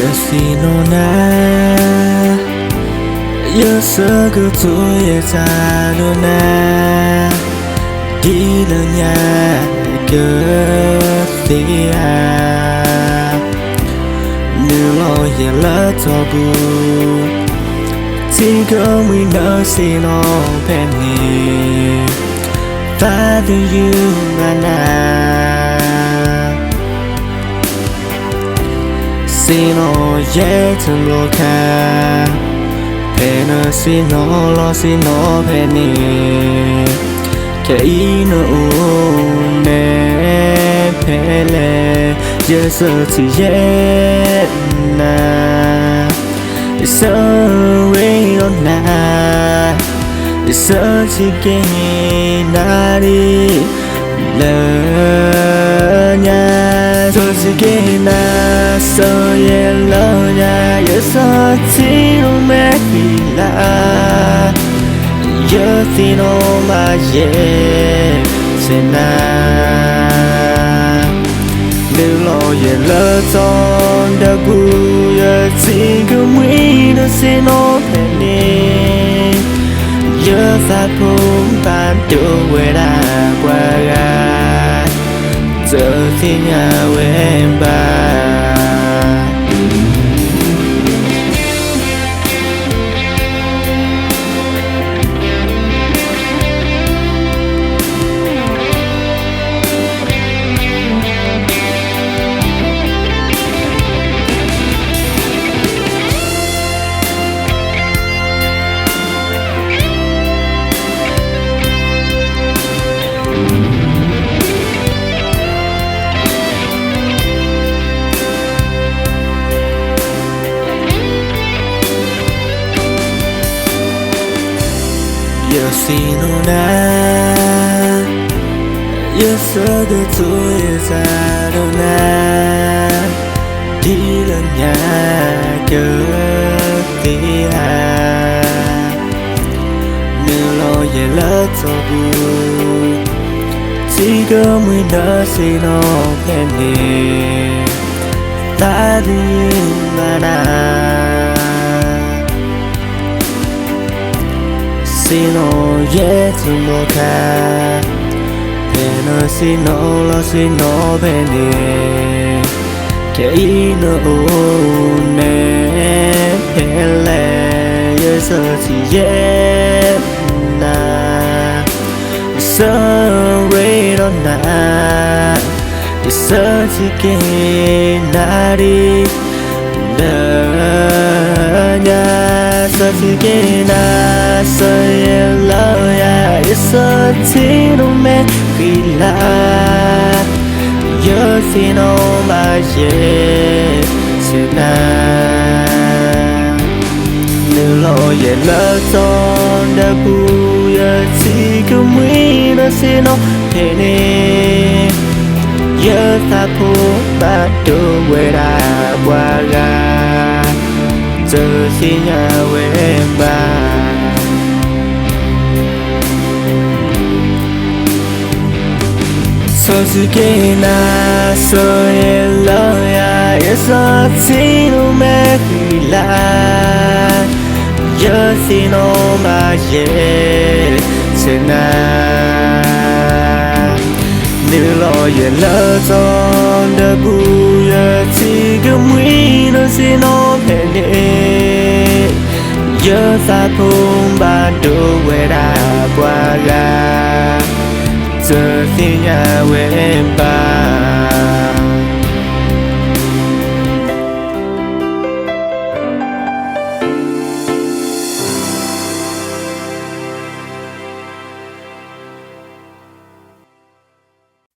Yesinona Yesugutuyetanona Dilanya Gertia Nulo Yelatobu Tigo we know see no penny Father you and I Sino yet and loca Pena sino lo sino penny Kaino ne pele Yesu ti yet na It's a rain on night It's such a game nari Lanya Such a game na so yellow ya You're such a mekila You're thin on my jet Tonight New lawyer loves on the boo Single window sin on penny You're that boom Bạn do where I was The thing I went by Yesinona Yesugutuyetanona Dilanya Gertia Nulo Yelatobu Tigo we know see no penny Father you and I Sino yet to mocha Pena sino lo sino penny Kaino ne pele Yesu ti yet na So rain on night It's such a game nari Lanya Such a game So yellow yeah It's such a mekila You're thin on my jet Tonight New lawyer loves on the boo Tigo window sin no penny You're that boom Bạn do where I was The thing I went by So to gain a so yellow ya It's a tin of mekila You're thin on my jet Tonight New lawyer loves on the boo Tigo window sin no penny You're that boom Bạn do where I was The thing I went by